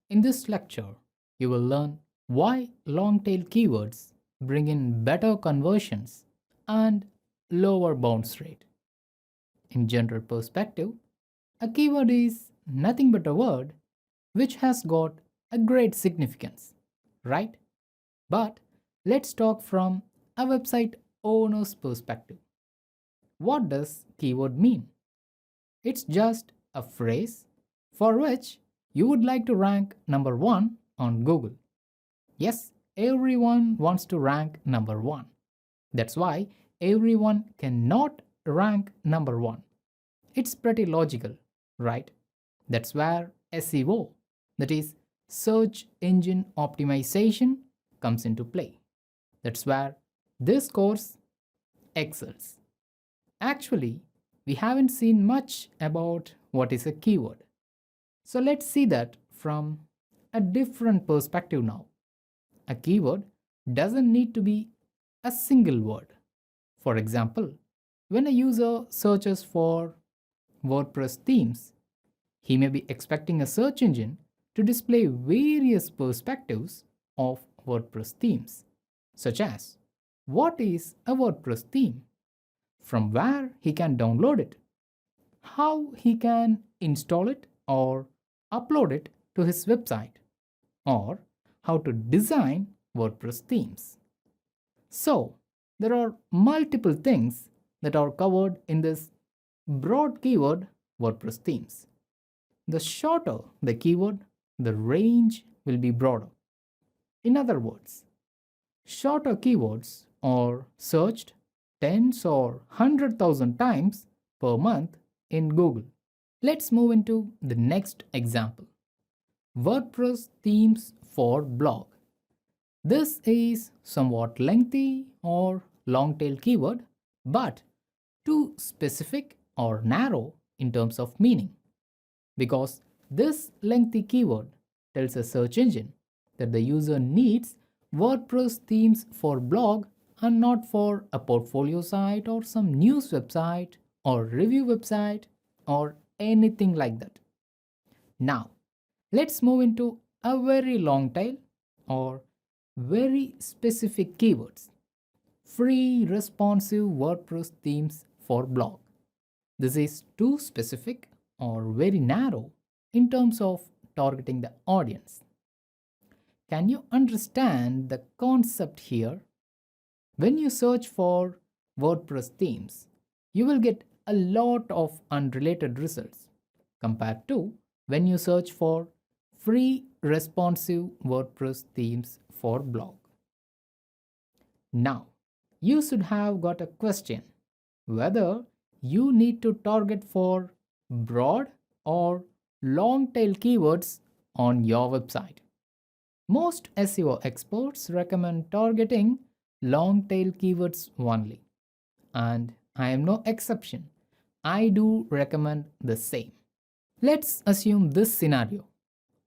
In this lecture, you will learn why long tail keywords bring in better conversions and lower bounce rate. In general perspective, a keyword is nothing but a word which has got a great significance, right? But let's talk from a website owner's perspective. What does keyword mean? It's just a phrase for which you would like to rank number 1 on Google. Yes, everyone wants to rank number 1. That's why everyone cannot rank number 1. It's pretty logical, right? That's where SEO, that is search engine optimization, comes into play. That's where this course excels. Actually, we haven't seen much about what is a keyword. So let's see that from a different perspective now. A keyword doesn't need to be a single word. For example, when a user searches for WordPress themes, he may be expecting a search engine to display various perspectives of WordPress themes, such as what is a WordPress theme, from where he can download it, how he can install it or upload it to his website, or how to design WordPress themes. So, there are multiple things that are covered in this broad keyword WordPress themes. The shorter the keyword, the range will be broader. In other words, shorter keywords are searched tens or 100,000 times per month in Google. Let's move into the next example. WordPress themes for blog. This is somewhat lengthy or long tail keyword, but too specific or narrow in terms of meaning, because this lengthy keyword tells a search engine that the user needs WordPress themes for blog and not for a portfolio site or some news website or review website or anything like that. Now, let's move into a very long tail or very specific keywords. Free responsive WordPress themes for blog. This is too specific or very narrow in terms of targeting the audience. Can you understand the concept here? When you search for WordPress themes, you will get a lot of unrelated results compared to when you search for free responsive WordPress themes for blog. Now, you should have got a question whether you need to target for broad or long tail keywords on your website. Most SEO experts recommend targeting long tail keywords only, and I am no exception. I do recommend the same. Let's assume this scenario: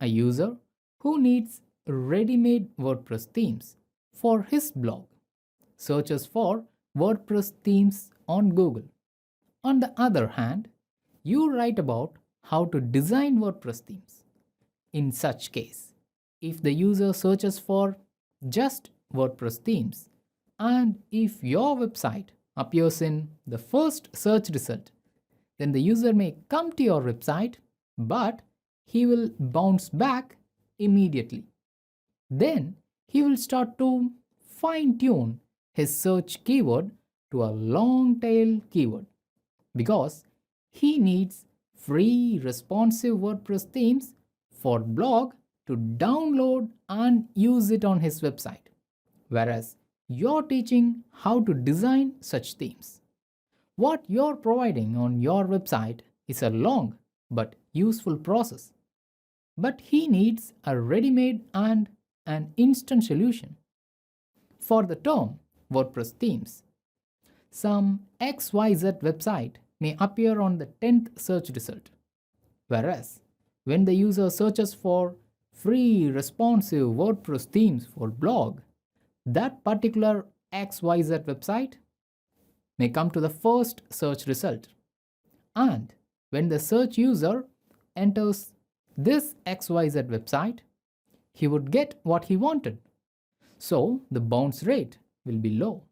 a user who needs ready made WordPress themes for his blog searches for WordPress themes on Google. On the other hand, you write about how to design WordPress themes. In such case, if the user searches for just WordPress themes and if your website appears in the first search result, then the user may come to your website, but he will bounce back immediately. Then he will start to fine tune his search keyword to a long tail keyword because he needs free responsive WordPress themes for blog to download and use it on his website. Whereas you're teaching how to design such themes. What you're providing on your website is a long but useful process. But he needs a ready made and an instant solution. For the term WordPress themes, some XYZ website may appear on the 10th search result. Whereas, when the user searches for free responsive WordPress themes for blog, that particular XYZ website may come to the first search result. And when the search user enters this XYZ website, he would get what he wanted. So the bounce rate will be low,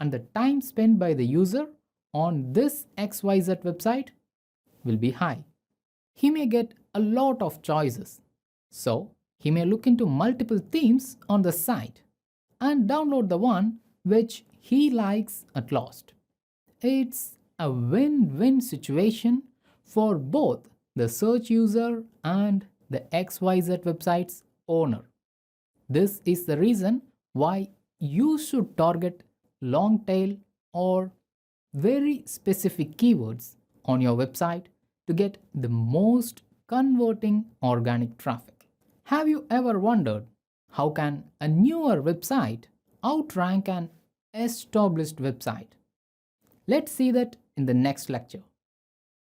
and the time spent by the user on this XYZ website will be high. He may get a lot of choices, so he may look into multiple themes on the site and download the one which he likes at last. It's a win win situation for both the search user and the XYZ website's owner. This is the reason why you should target long tail or very specific keywords on your website to get the most converting organic traffic. Have you ever wondered how can a newer website outrank an established website? Let's see that in the next lecture.